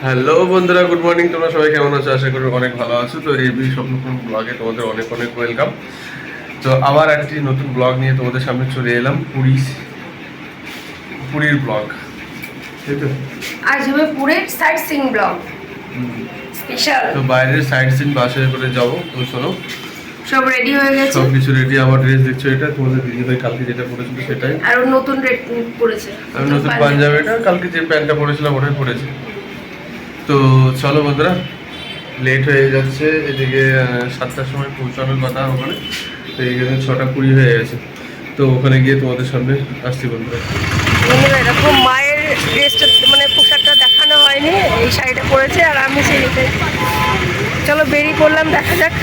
Hello বন্ধুরা, good morning. তোমরা সবাই কেমন আছো? আশা করি অনেক ভালো আছো। তো এই স্বপ্নপূরণ ব্লগে তোমাদের অনেক অনেক ওয়েলকাম। তো আবার একটি নতুন ব্লগ নিয়ে তোমাদের সামনে চলে এলাম, পুরীর ব্লগ। ঠিক আছে, আজ হবে পুরীর সাইট সিইং ব্লগ স্পেশাল। তো বাইরের সাইট সিন বাসে করে যাবো। তো শোনো, সব রেডি হয়ে গেছে, সব কিছু রেডি। আমার ড্রেস দেখছো, এটা তোমাদের দিদি ভাই কালকে যেটা পরেছিল সেটাই। আর ও নতুন রেড পরেছে, আমি নতুন পাঞ্জাবিটা, কালকে যে প্যান্টটা পরেছিলাম ওটাই পরেছি। তো চলো বন্ধুরা, লেট হয়ে যাচ্ছে। এদিকে 7টার সময় পৌঁছানোর কথা ওখানে, তো এইখানে 6:20 হয়ে গেছে। তো ওখানে গিয়ে তোমাদের সামনে আসছি বন্ধুরা। বন্ধুরা এরকম মায়ের ড্রেসটা মানে পোশাকটা দেখানো হয়নি, এই শাড়িটা পরেছে আর আমি সেইটাই। চলো বেরিয়ে পড়লাম, দেখা যাক।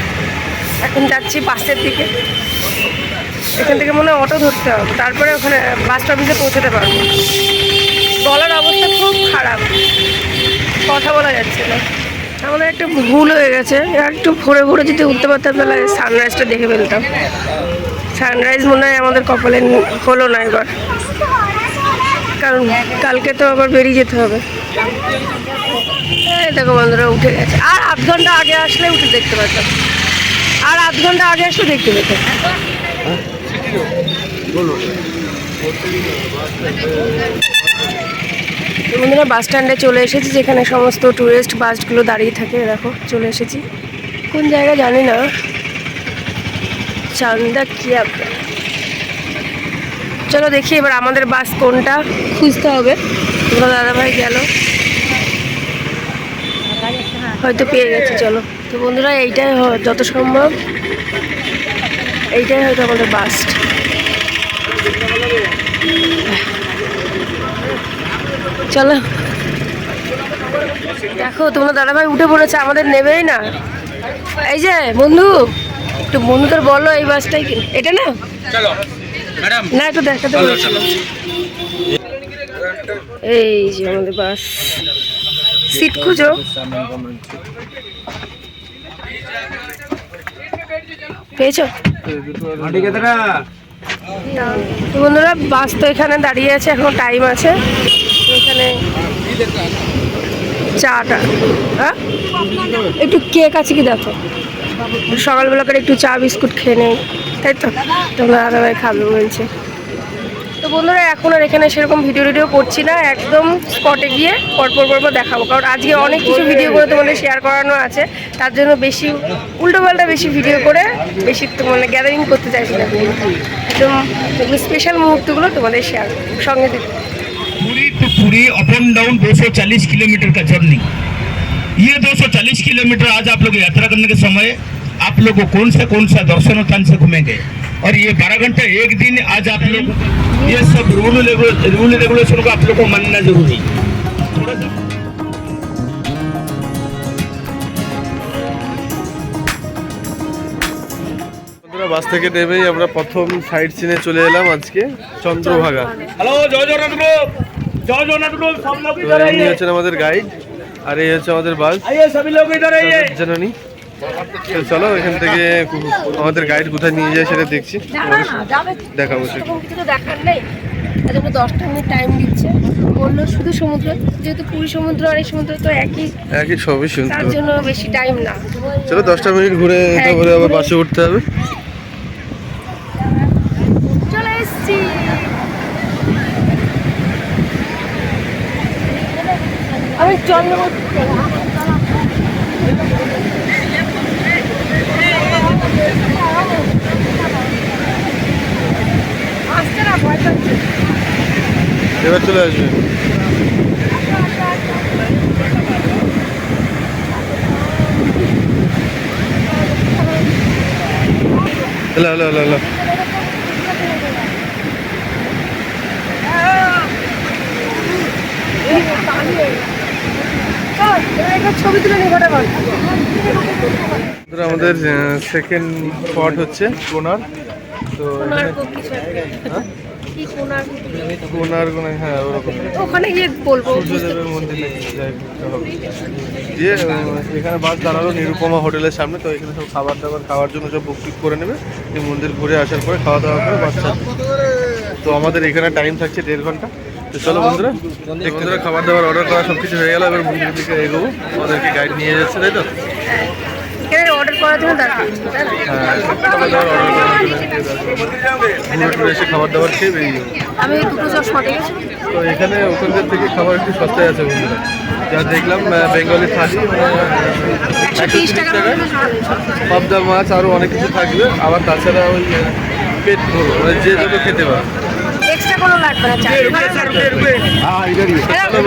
এখন যাচ্ছি বাসের দিকে, এখান থেকে মনে হয় অটো ধরতে হবে, তারপরে ওখানে বাস অফিসে পৌঁছাতে পারবো। গলার অবস্থা খুব খারাপ, কথা বলা যাচ্ছে না। আমাদের একটা ভুল হয়ে গেছে, আর একটু ভোরে ভোরে যদি উঠতে পারতাম তাহলে সানরাইজটা দেখে ফেলতাম। সানরাইজ মনে হয় আমাদের কপালে হলো না এবার, কারণ কালকে তো আবার বেরিয়ে যেতে হবে। এই দেখো বন্ধুরা উঠে গেছে, আর আধ ঘন্টা আগে আসলে উঠে দেখতে পেতাম, আর আধ ঘন্টা আগে আসলে দেখতে পেতাম। বন্ধুরা বাস স্ট্যান্ডে চলে এসেছি, যেখানে সমস্ত টুরিস্ট বাসগুলো দাঁড়িয়ে থাকে। দেখো চলে এসেছি, কোন জায়গা জানি না, চান্দা কি আপনার। চলো দেখি এবার আমাদের বাস কোনটা, খুঁজতে হবে। তোমরা দাদাভাই গেল, হয়তো পেয়ে গেছে। চলো তো বন্ধুরা, এইটাই যত সম্ভব এইটাই হয়তো আমাদের বাস। চলো দেখো, তোমরা দাদাভাই উঠে পড়েছে, আমাদের নেবেই না। এই যে বন্ধু, একটু বন্ধুদের বলো এই বাসটাই এটা না, না একটু দেখাতে বলছিলাম। এই যে আমাদের বাস, সিট খুঁজো। পেয়েছো? তো বন্ধুরা বাস তো এখানে দাঁড়িয়ে আছে, এখনো টাইম আছে। এখানে চাটা, হ্যাঁ একটু কেক আছে কি দেখো, সকালবেলা করে একটু চা বিস্কুট খেয়ে নেই, তাই তো তোমরা দাদাভাই খাবে বলছে। তো বন্ধুরা এখন আর এখানে সেরকম ভিডিও করছি না, একদম স্পটে গিয়ে পরপর দেখাবো, কারণ আজকে অনেক কিছু ভিডিও করে তোমাদের শেয়ার করানো আছে। তার জন্য বেশি উল্টোপাল্টা বেশি ভিডিও করে বেশি মানে গ্যাদারিং করতে চাইছি না, একদম স্পেশাল মুহূর্তগুলো তোমাদের শেয়ার সঙ্গে দিতে। पूरी टू पूरी अप एंड डाउन 240 किलोमीटर का जर्नी। ये 240 किलोमीटर आज आप लोग यात्रा करने के समय आप लोग को कौन सा दर्शन स्थान से घूमेंगे, और ये 12 घंटे एक दिन आज आप लोग ये सब रूल रेगुलेशन को आप लोग को मानना जरूरी। বন্ধুরা বাস থেকে নেমেই আমরা প্রথম সাইট সিনে চলে এলাম আজকে, চন্দ্রভাগা। हेलो जय जगन्नाथ ग्रुप, जय जगन्नाथ ग्रुप, सब लोग তো इधर ইনি आइए, হচ্ছেন আমাদের গাইড, আর এই হচ্ছে আমাদের বাস आइए सभी लोग इधर आइए। জননী। তো চলো এখান থেকে আমাদের গাইড কোথায় নিয়ে যায় সেটা দেখছি, দেখাবো সেটা। কিছু তো দেখার নেই, তাদের 10টা মিনিট টাইম দিচ্ছে, বললো শুধু সমুদ্র, যেহেতু পুরী সমুদ্র আর এই সমুদ্র তো একই, সবই তার শুনতে। জন্য বেশি টাইম না। চলো 10টা মিনিট ঘুরে তারপরে আবার বাসে উঠতে হবে। চলে এসছি, আমি চন্দ্রবতী আসছে না, ভয় পাচ্ছে। এবার চলে আসবে। Hello hello hello hello. ছবি তুলে নিই ফটাফট। আমাদের সেকেন্ড স্পট হচ্ছে কোনার। তো হ্যাঁ ওরকম ওখানে গিয়ে বলবো। সূর্যদেবের মন্দির নাকি যাই হবে দিয়ে এখানে বাস দাঁড়ালো নিরুপমা হোটেলের সামনে। তো এখানে সব খাবার দাবার খাওয়ার জন্য সব বুক করে নেবে, এই মন্দির ঘুরে আসার পরে খাওয়া দাওয়া করে বাস ছাড়বে। তো আমাদের এখানে টাইম থাকছে 1.5 ঘন্টা। তো চলো বন্ধুরা, বন্ধুরা খাবার দাবার অর্ডার করা সব কিছু হয়ে গেল, এবার মন্দিরের দিকে এগোবো। আমাদেরকে গাইড নিয়ে যাচ্ছে, তাই তো? এখানে অর্ডার করার জন্য দাঁড়ান। হ্যাঁ, খাবার দাবার অর্ডার করার জন্য ঘুরে টুরে এসে খাবার দাবার খেয়ে বেরিয়ে যাবো। আমি দুটো চশমা দেখেছি। তো এখানে ওখানকার থেকে খাবার একটু সস্তায় আছে বন্ধুরা। যা দেখলাম বেঙ্গলি থালি 130 টাকায় পাবদা মাছ আরও অনেক কিছু থাকবে। আবার তাছাড়া ওই পেট ভরো, মানে যে যত খেতে পারে। এক্সট্রা কোনো লাগবে না, চার্জ।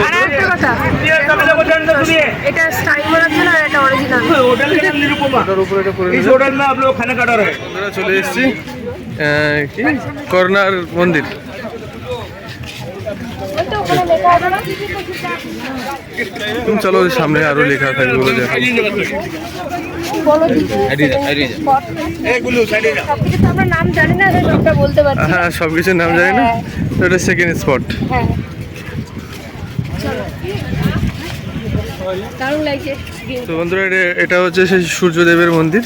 আর একটা কথা, এটা স্টাইল মারার জন্য আর এটা অরিজিনাল। ওটার উপরে এটা করে इस নিলাম। होटल में आप लोग खाना का ऑर्डर है। আমরা চলে এসেছি কি করোনার মন্দির। তুমি চলো, ওই সামনে আরো লেখা থাকবে, ওগুলো দেখো। বলো দিদি। সবকিছু তো আমরা নাম জানি না, তাই সবটা বলতে পারছি না। হ্যাঁ, সব কিছুর নাম জানি না, তো এটা সেকেন্ড স্পট। হ্যাঁ, চলো। দারুণ লাগছে। তো বন্ধুরা, এটা হচ্ছে সেই সূর্যদেবের মন্দির।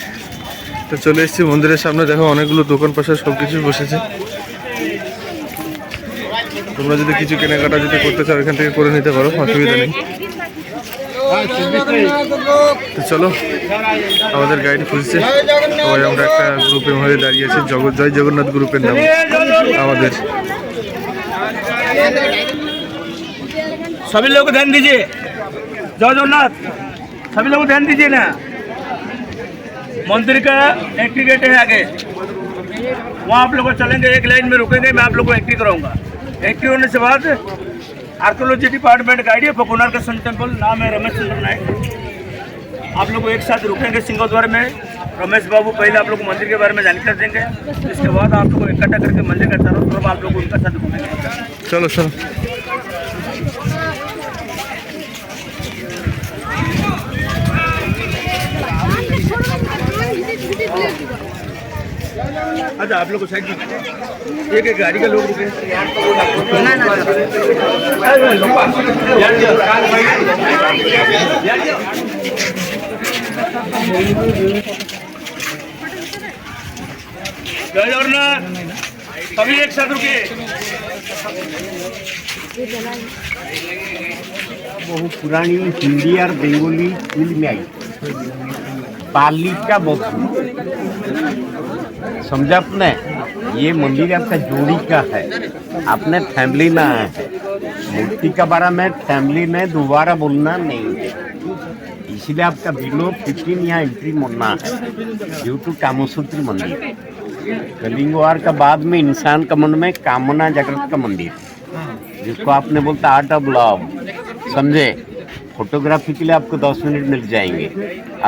তো চলে এসেছি মন্দিরের সামনে, দেখো অনেকগুলো দোকান পাশে সব কিছু বসেছে। তোমরা যদি কিছু কেনাকাটা যদি করতে চাও এখান থেকে করে নিতে পারো, অসুবিধা নেই। তো চলো, আমাদের গাইড খুঁজছে, সবাই আমরা একটা গ্রুপের মধ্যে দাঁড়িয়েছি, জয় জগন্নাথ গ্রুপের নাম আমাদের। सभी लोग ध्यान दीजिए, जय जगन्नाथ। सभी लोग ध्यान दीजिए ना, मंदिर का एंट्री गेट है आगे, वहाँ आप लोग चलेंगे, एक लाइन में रुकेंगे, मैं आप लोग को एंट्री कराऊंगा। एंट्री होने से बाद आर्कोलॉजी डिपार्टमेंट गाइड है पकोनार का सन टेम्पल, नाम है रमेश चंद्र नायक। आप लोग एक साथ रुकेंगे सिंहद्वार में। रमेश बाबू पहले आप लोग को मंदिर के बारे में जानकारी देंगे, इसके बाद आप लोग को इकट्ठा करके मंदिर का चारों तरफ आप लोग को उनका साथ घूमेंगे। চলো চলো। अच्छा, आप लोग को साइड में एक गाड़ी का लोग रुके जय जगन्नाथ। सभी एक साथ रुके। বহু পুরানি হিন্দি और बेंगोली फिल्म में आई पाली का बधू, समझा आपने? ये मंदिर आपका जोड़ी का है, आपने फैमिली में आए हैं। मूर्ति का बारे में फैमिली में दोबारा बोलना नहीं है, इसलिए आपका बिलो 15 यहाँ एंट्री मोड़ना है ड्यू टू कामसूत्री मंदिर। कलिंग वार का बाद में इंसान का मन में कामना जागृत का मंदिर, जिसको आपने बोलता आर्ट ऑफ लव, समझे? फोटोग्राफी के लिए आपको 10 मिनट मिल जाएंगे।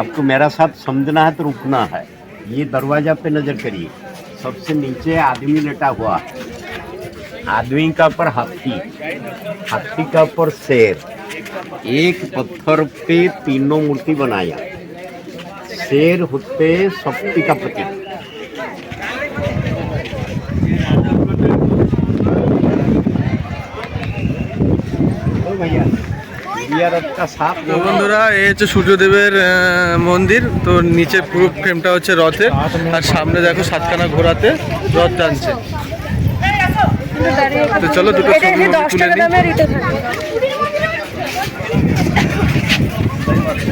आपको मेरा साथ समझना है तो रुकना है। ये दरवाजा पे नजर करिए, सबसे नीचे आदमी लेटा हुआ है, आदमी का ऊपर हाथी, हाथी का ऊपर शेर, एक पत्थर पे तीनों मूर्ति बनाया। शेर होते शक्ति का प्रतीक। भैया का साथ তো বন্ধুরা, এই হচ্ছে সূর্যদেবের মন্দির। তো নিচে পুরো ফ্রেমটা হচ্ছে রথের, আর সামনে দেখো 7খানা ঘোড়াতে রথ টানছে। তো চলো দুটো এটা ছবি 10 তুলে টাকা নিই। দামে রিটেল থাকে।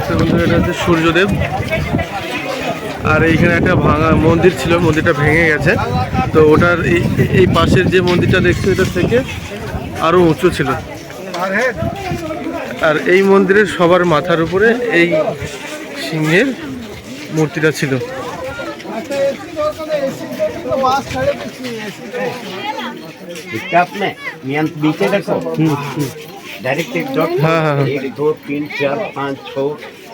তো বন্ধুরা, এটা হচ্ছে সূর্যদেব। আর এইখানে একটা ভাঙা মন্দির ছিল, মন্দিরটা ভেঙে গেছে। তো ওটার এই পাশের যে মন্দিরটা দেখছো, এটা থেকে আরো উঁচু ছিল। আর এই মন্দিরের সবার মাথার উপরে এই সিংহের মূর্তিটা ছিল। इसका आपने नीचे देखो, डायरेक्ट एक डॉट। हाँ, हाँ, हाँ। 1 2 3 4 5 6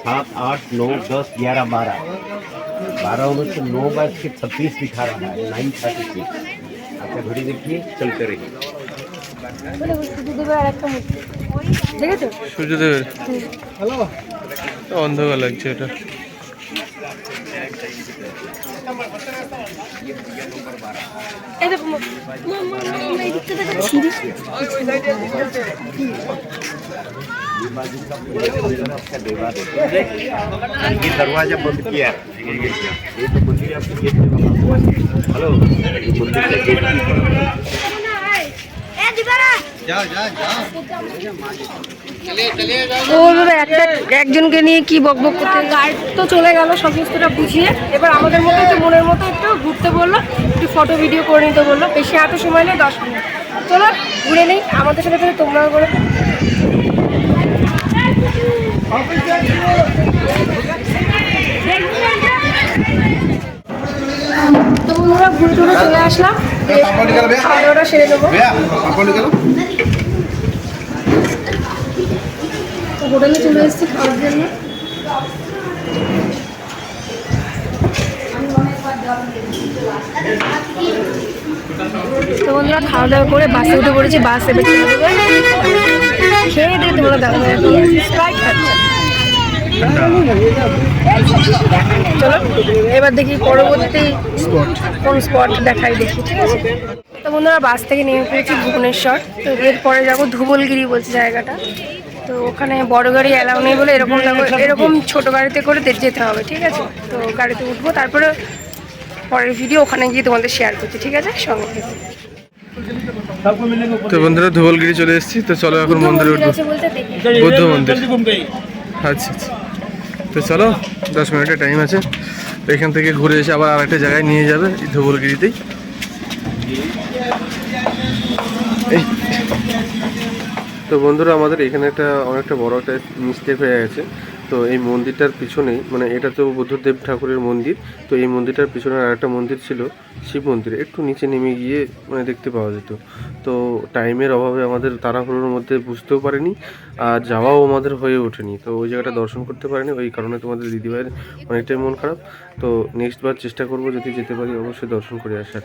7 8 9 10 11 12 12 में से 9:36 दिखा रहा है, 9:36। आपका घड़ी देखिए, चलते रहिए। সূর্যদেবের আরেকটা মূর্তি দেখেছো? সূর্যদেবের অন্ধকার লাগছে এটা। এই দেখো, এই দিকটা দেখো, সিঁড়ি। ये दरवाजा बंद किया है। ये तो मंदिर आपके गेट पे बना हुआ है। हेलो, ये मंदिर का गेट ওইভাবে একজনকে নিয়ে কি বকবক করতে, গাইড তো চলে গেল সমস্তটা বুঝিয়ে। এবার আমাদের মতো একটু মনের মতো একটু ঘুরতে বললো, একটু ফটো ভিডিও করে নিতে বললো। বেশি হাতে সময় নেই, 10 মিনিট। চলো ঘুরে নেই আমাদের সাথে সাথে তোমরাও করে। তো বন্ধুরা ঘুরে টুরে চলে আসলাম, খাওয়া দাওয়াটা সেরে দেবো। তো হোটেলে চলে এসেছি খাওয়ার জন্য। তো বন্ধুরা খাওয়া দাওয়া করে বাসে উঠে পড়েছি, বাস এবার চলে যাবে। খেয়ে দিয়ে তোমরা দেখো স্প্রাইট খাচ্ছে। চলো এবার দেখি পরবর্তী কোন স্পট দেখাই দেখি, ঠিক আছে? তো বন্ধুরা বাস থেকে নেমে পড়েছি ভুবনেশ্বর। তো এরপরে যাবো ধুবলগিরি বলছে জায়গাটা। তো ওখানে বড় গাড়ি অ্যালাউ নেই বলে এরকম ছোট গাড়িতে করে যেতে হবে, ঠিক আছে? তো গাড়িতে উঠবো, তারপরে পরের ভিডিও ওখানে গিয়ে তোমাদের শেয়ার করছি, ঠিক আছে? সঙ্গে থেকে। তো বন্ধুরা ধুবলগিরি চলে এসেছি। তো চলো এখন মন্দিরে উঠবো, বুদ্ধ মন্দির। আচ্ছা আচ্ছা, তো চলো 10 মিনিটের টাইম আছে। তো এখান থেকে ঘুরে এসে আবার আরেকটা জায়গায় নিয়ে যাবে, এই ধুবলগিরিতেই। এই তো বন্ধুরা আমাদের এখানে অনেকটা বড় একটা মিস্টেক হয়ে গেছে। তো এই মন্দিরটার পিছনেই, মানে এটা তো বুদ্ধদেব ঠাকুরের মন্দির। তো এই মন্দিরটার পিছনে আরেকটা মন্দির ছিল, শিব মন্দির, একটু নিচে নেমে গিয়ে মানে দেখতে পাওয়া যেত। তো টাইমের অভাবে আমাদের তাড়াহুড়োর মধ্যে বুঝতেও পারিনি, আর যাওয়াও আমাদের হয়ে ওঠেনি। তো ওই জায়গাটা দর্শন করতে পারিনি, ওই কারণে তোমাদের দিদিভাইয়ের অনেকটাই মন খারাপ। তো নেক্সট বার চেষ্টা করব, যদি যেতে পারি অবশ্যই দর্শন করে আসার।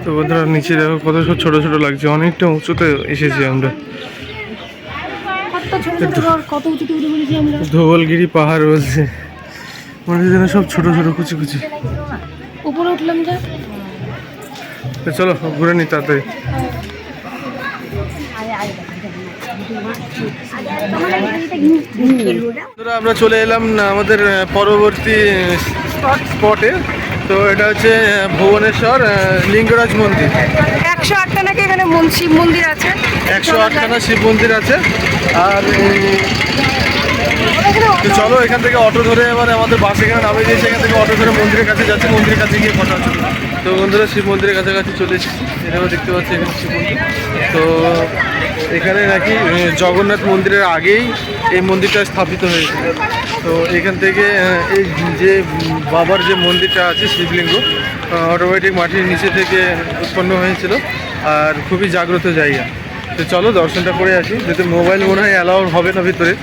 তো বন্ধুরা নিচে দেখো কত ছোট ছোট লাগছে, অনেকটা উঁচুতে এসেছি আমরা। ধোবলগিরি পাহাড় বলছে, মনে হচ্ছে যেন সব ছোট ছোট কুচি কুচি। উপরে উঠলাম যা। তো চলো ঘুরে নি তাড়াতাড়ি। আমরা চলে এলাম না আমাদের পরবর্তী স্পটে। তো এটা হচ্ছে ভুবনেশ্বর লিঙ্গরাজ মন্দির। 108টা নাকি এখানে শিব মন্দির আছে, 108খানা শিব মন্দির আছে। আর তো চলো এখান থেকে অটো ধরে এবার আমাদের বাস এখানে নামে দিয়েছে, এখান থেকে অটো ধরে মন্দিরের কাছে যাচ্ছে, মন্দিরের কাছে গিয়ে ফটো আছে। তো বন্ধুরা শিব মন্দিরের কাছাকাছি চলে এসেছি, এটাও দেখতে পাচ্ছি এখানে শিব মন্দির। তো এখানে নাকি জগন্নাথ মন্দিরের আগেই এই মন্দিরটা স্থাপিত হয়েছে। তো এখান থেকে এই যে বাবার যে মন্দিরটা আছে শিবলিঙ্গ, অটোমেটিক মাটির নিচে থেকে উৎপন্ন হয়েছিল, আর খুবই জাগ্রত জায়গা। তো চলো দর্শনটা করে আসি। যদি মোবাইল মনে হয় অ্যালাউ হবে না ভিতরে,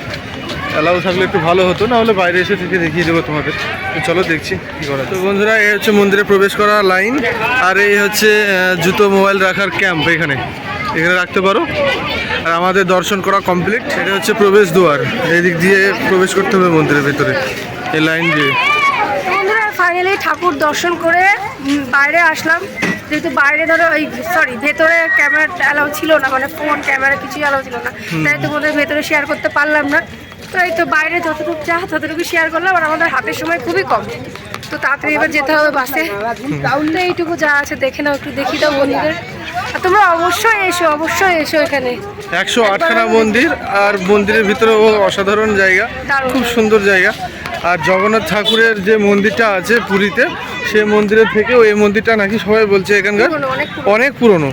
অ্যালাউ থাকলে একটু ভালো হতো, না হলে বাইরে এসে থেকে দেখিয়ে দেবো তোমাদের। তো চলো দেখছি কী করা। তো বন্ধুরা এই হচ্ছে মন্দিরে প্রবেশ করা লাইন, আর এই হচ্ছে জুতো মোবাইল রাখার ক্যাম্প। এখানে রাখতে পারো। আর আমাদের দর্শন করা কমপ্লিট। এটা হচ্ছে প্রবেশ দুয়ার, এই দিক দিয়ে প্রবেশ করতে হবে মন্দিরের ভেতরে, এই লাইন দিয়ে। ফাইনালি ঠাকুর দর্শন করে বাইরে আসলাম। যেহেতু বাইরে ধরো ভেতরে ক্যামেরা অ্যালাউ ছিল না, মানে ফোন ক্যামেরা কিছুই অ্যালাউ ছিল না, তাই তোমাদের ভেতরে শেয়ার করতে পারলাম না। তো এই তো বাইরে যতটুকু ততটুকু শেয়ার করলাম, আর আমাদের হাতের সময় খুবই কম। তো তাড়াতাড়ি এবার যেতে হবে বাসে। তাহলে এইটুকু যা আছে দেখে নাও, একটু দেখি দাও বন্ধুদের। আর তোমরা অবশ্যই এসো এখানে। 108খানা মন্দির, আর মন্দিরের ভিতরে অসাধারণ জায়গা, খুব সুন্দর জায়গা। আর জগন্নাথ ঠাকুরের যে মন্দিরটা আছে পুরীতে, সেই মন্দিরের থেকে এই মন্দিরটা নাকি সবাই বলছে এখানকার অনেক পুরনো।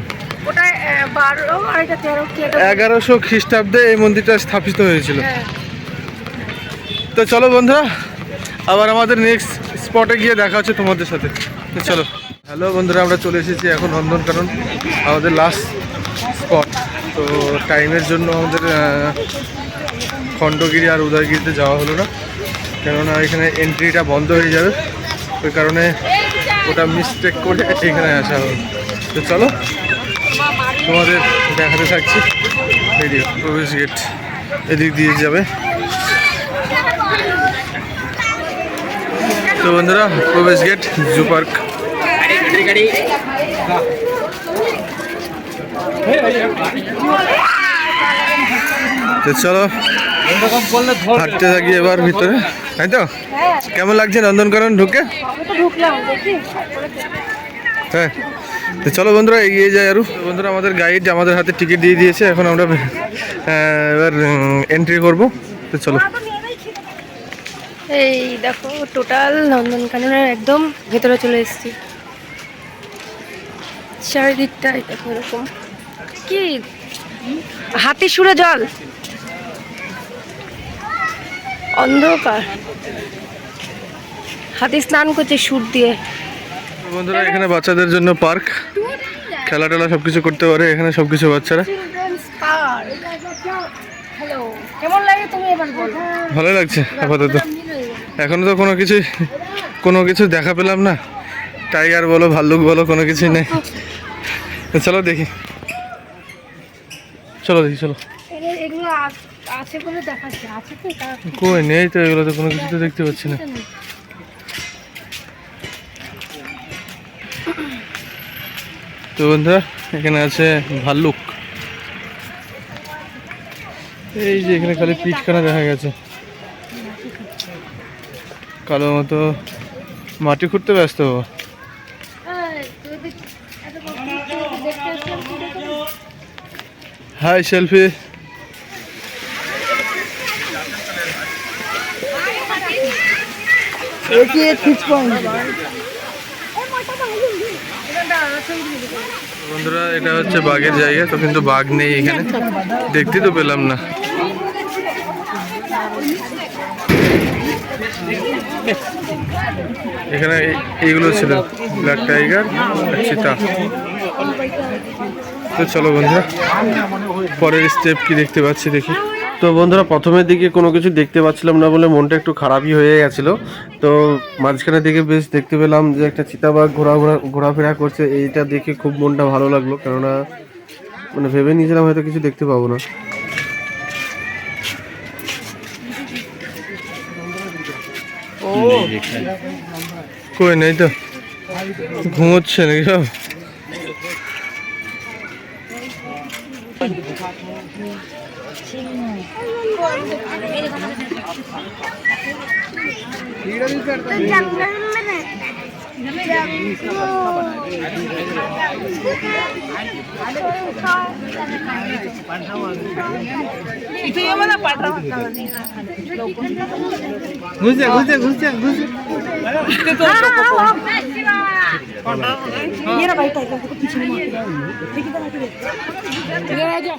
1100 খ্রিস্টাব্দে এই মন্দিরটা স্থাপিত হয়েছিল। তো চলো বন্ধুরা আবার আমাদের নেক্সট স্পটে গিয়ে দেখা হচ্ছে তোমাদের সাথে। তো চলো। হ্যালো বন্ধুরা, আমরা চলে এসেছি এখন নন্দনকানন, আমাদের লাস্ট স্পট। তো টাইমের জন্য আমাদের খণ্ডগিরি আর উদয়গিরিতে যাওয়া হলো না, কেননা এখানে এন্ট্রিটা বন্ধ হয়ে যাবে, ওই কারণে ওটা মিস্টেক করে এখানে আসা হলো। তো চলো তোমাদের দেখাতে থাকছি ভিডিও। প্রবেশ গেট এদিক দিয়ে যাবে। তো বন্ধুরা প্রবেশ গেট জু পার্ক। তো চলো হাঁটতে থাকি এবার ভিতরে। তাই তো? হ্যাঁ কেমন লাগছে নন্দনকানন ঢুকে? আমি তো ঢুকলাম দেখি হ্যাঁ, তো চলো বন্ধুরা এগিয়ে যাই আরো। বন্ধুরা আমাদের গাইড আমাদের হাতে টিকিট দিয়ে দিয়েছে, এখন আমরা এবার এন্ট্রি করব। তো চলো। এই দেখো টোটাল নন্দনকাননের একদম ভেতরে চলে এসেছি। চারিদিকটা দেখো এরকম কি হাতি সুরে জল, অন্ধকার, হাতি স্নান করছে সুর দিয়ে। তো বন্ধুরা এখানে বাচ্চাদের জন্য পার্ক, খেলা টেলা সবকিছু করতে পারে এখানে সবকিছু বাচ্চারা। হ্যালো, কেমন লাগে তুমি এবার বলো? ভালো লাগছে আপাতত, এখনো তো কোনো কিছু দেখা পেলাম না। টাইগার বলো ভাল্লুক বলো কোনো কিছুই নেই। তো চলো দেখি, চলো চলো। এগুলো আছে বলে দেখাচ্ছে, আছে কি? কই নেই তো, এগুলো তো কোনো কিছু তো দেখতে পাচ্ছি না। তো বন্ধুরা এখানে আছে ভাল্লুক, এই যে এখানে খালি পিঠখানা দেখা গেছে, কালো মতো মাটি খুঁড়তে ব্যস্ত। Hi selfie. বন্ধুরা এটা হচ্ছে বাঘের জায়গা, তো কিন্তু বাঘ নেই এখানে, দেখতে তো পেলাম না। এখানে এইগুলো ছিল ব্ল্যাক টাইগার আর চিতা। তো চলো বন্ধুরা পরের স্টেপ কি দেখতে পাচ্ছি দেখি। তো বন্ধুরা প্রথমের দিকে কোনো কিছু দেখতে পাচ্ছিলাম না বলে মনটা একটু খারাপই হয়ে গেছিলো। তো মাঝখানের দিকে বেশ দেখতে পেলাম যে একটা চিতাবাঘ ঘোরাফেরা করছে, এইটা দেখে খুব মনটা ভালো লাগলো, কেননা মানে ভেবে নিয়েছিলাম হয়তো কিছু দেখতে পাবো না। কই নেই তো, ঘুমোচ্ছে নাকি সব?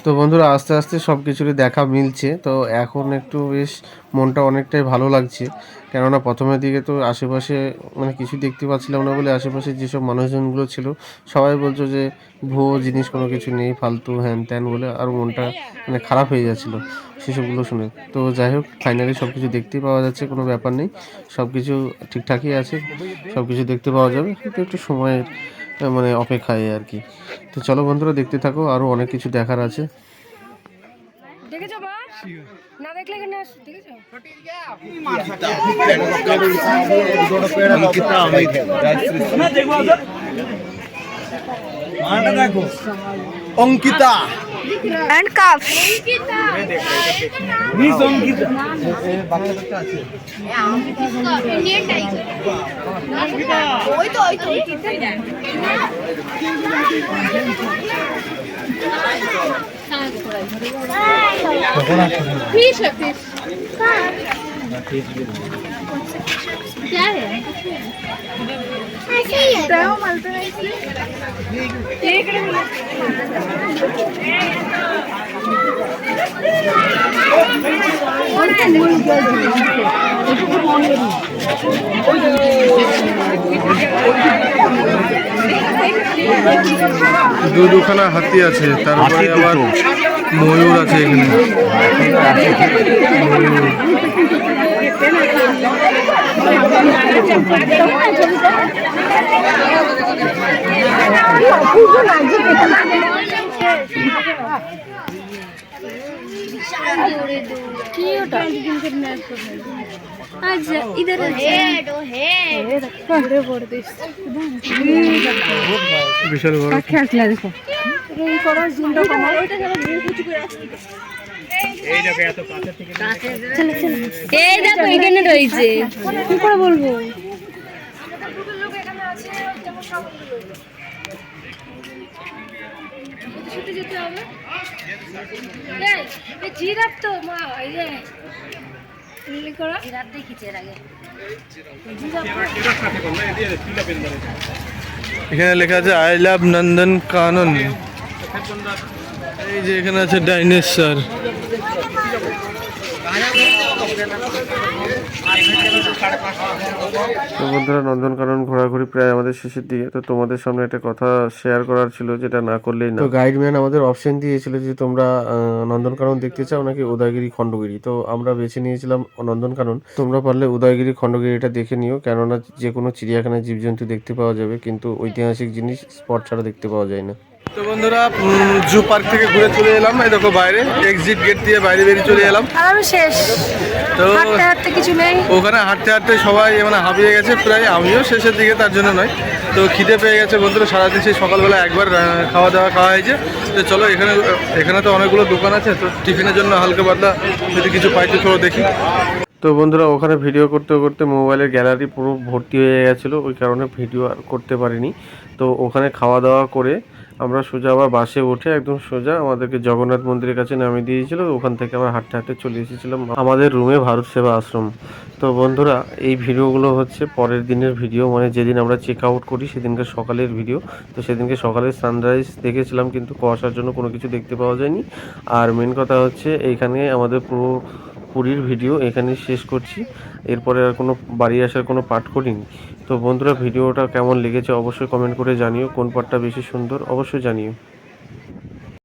তো বন্ধুরা আস্তে আস্তে সব কিছুরই দেখা মিলছে, তো এখন একটু বেশ মনটা অনেকটাই ভালো লাগছে, কেননা প্রথমের দিকে তো আশেপাশে মানে কিছু দেখতে পাচ্ছিলাম না বলে আশেপাশে যেসব মানুষজনগুলো ছিল সবাই বলছো যে ভুয়ো জিনিস কোনো কিছু নেই, ফালতু হ্যান ত্যান বলে, আর মনটা মানে খারাপ হয়ে যাচ্ছিলো সেসবগুলো শুনে। তো যাই হোক ফাইনালি সব কিছু দেখতেই পাওয়া যাচ্ছে, কোনো ব্যাপার নেই, সব কিছু ঠিকঠাকই আছে, সব কিছু দেখতে পাওয়া যাবে, কিন্তু একটু সময়ের মানে অপেক্ষায় আর কি। তো চলো বন্ধুরা দেখতে থাকো, আরও অনেক কিছু দেখার আছে। দেখেছো মা? না দেখলে কেন দেখেছো? Ankita and cup miss Ankita fish है फिश क्या है ऐसे ही है मलते हैं एक দুখানা হাতি আছে, তারপরে আবার ময়ূর আছে এখানে। अच्छा इधर हेड ओ हेड पूरे बोर्ड दिस বিশাল বড়। খেলা দেখো এই করো জুমটা কমাও ওইটা যেন ঘুরে কুচি করে আসছে এই দেখো এখানে রয়েছে কি করে বলবো জিরাফ তো মা এই যে জিরাফ দেখিছে এর আগে এখানে লেখা আছে আই লাভ নন্দন কানন। এই যে এখানে আছে ডাইনোসর। তো বন্ধুরা নন্দনকানন ঘোরাঘুরি প্রায় আমাদের শেষের দিকে। তো তোমাদের সামনে একটা কথা শেয়ার করার ছিল, যেটা না করলেই না। তো গাইডম্যান আমাদের অপশন দিয়েছিল যে তোমরা নন্দনকানন দেখতে চাও নাকি উদয়গিরি খণ্ডগিরি। তো আমরা বেছে নিয়েছিলাম নন্দনকানন। তোমরা পারলে উদয়গিরি খণ্ডগিরিটা দেখে নিও, কেননা যে কোনো চিড়িয়াখানায় জীবজন্তু দেখতে পাওয়া যাবে, কিন্তু ঐতিহাসিক জিনিস স্পট ছাড়া দেখতে পাওয়া যায় না। তো বন্ধুরা জু পার্ক থেকে ঘুরে চলে এলাম, এই দেখো বাইরে এক্সিট গেট দিয়ে বাইরে বেরিয়ে চলে এলাম। আর আমি শেষ তো হাঁটতে হাঁটতে কিছু নেই, ওখানে হাঁটতে হাঁটতে সবাই মানে হাঁপিয়ে গেছে প্রায়, আমিও শেষের দিকে, তার জন্য নয়। তো খিদে পেয়ে গেছে বন্ধুরা, সারাদিন সেই সকালবেলা একবার খাওয়া দাওয়া খাওয়া হয়েছে। তো চলো এখানে তো অনেকগুলো দোকান আছে, তো টিফিনের জন্য হালকা পাতলা যদি কিছু পাই তো চলো দেখি। তো বন্ধুরা ওখানে ভিডিও করতে করতে মোবাইলের গ্যালারি পুরো ভর্তি হয়ে গেছিলো, ওই কারণে ভিডিও আর করতে পারিনি। তো ওখানে খাওয়া দাওয়া করে আমরা সোজা আবার বাসে উঠে একদম সোজা আমাদেরকে জগন্নাথ মন্দিরের কাছে নামিয়ে দিয়েছিল। ওখান থেকে আমরা হাঁটতে হাঁটতে চলে এসেছিলাম আমাদের রুমে, ভারত সেবা আশ্রম। তো বন্ধুরা এই ভিডিওগুলো হচ্ছে পরের দিনের ভিডিও, মানে যেদিন আমরা চেক আউট করি সেদিনকে সকালের ভিডিও। তো সেদিনকে সকালের সানরাইজ দেখেছিলাম, কিন্তু কুয়াশার জন্য কোনো কিছু দেখতে পাওয়া যায়নি। আর মেন কথা হচ্ছে এইখানে আমাদের পুরো পুরীর ভিডিও এখানেই শেষ করছি, এরপরে আর কোনো বাড়ি আসার কোনো পার্ট করিনি। তো বন্ধুরা ভিডিওটা কেমন লেগেছে অবশ্যই কমেন্ট করে জানিও, কোন পার্টটা বেশি সুন্দর অবশ্যই জানিও।